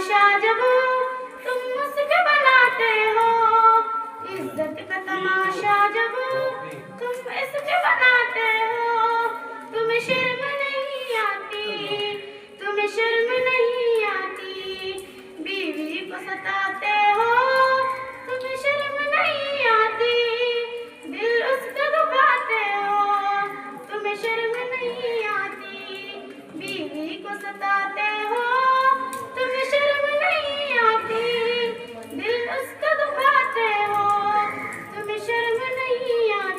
तमाशा जब तुम मुझसे बनाते हो, इज्जत का तमाशा जब तुम इससे बनाते हो। तुम्हें शर्म नहीं आती, तुम्हें शर्म नहीं आती, बीवी को सताते हो, तुम्हें शर्म नहीं आती, दिल उसका दुखाते हो, तुम्हें शर्म नहीं आती, बीवी को सताते हो,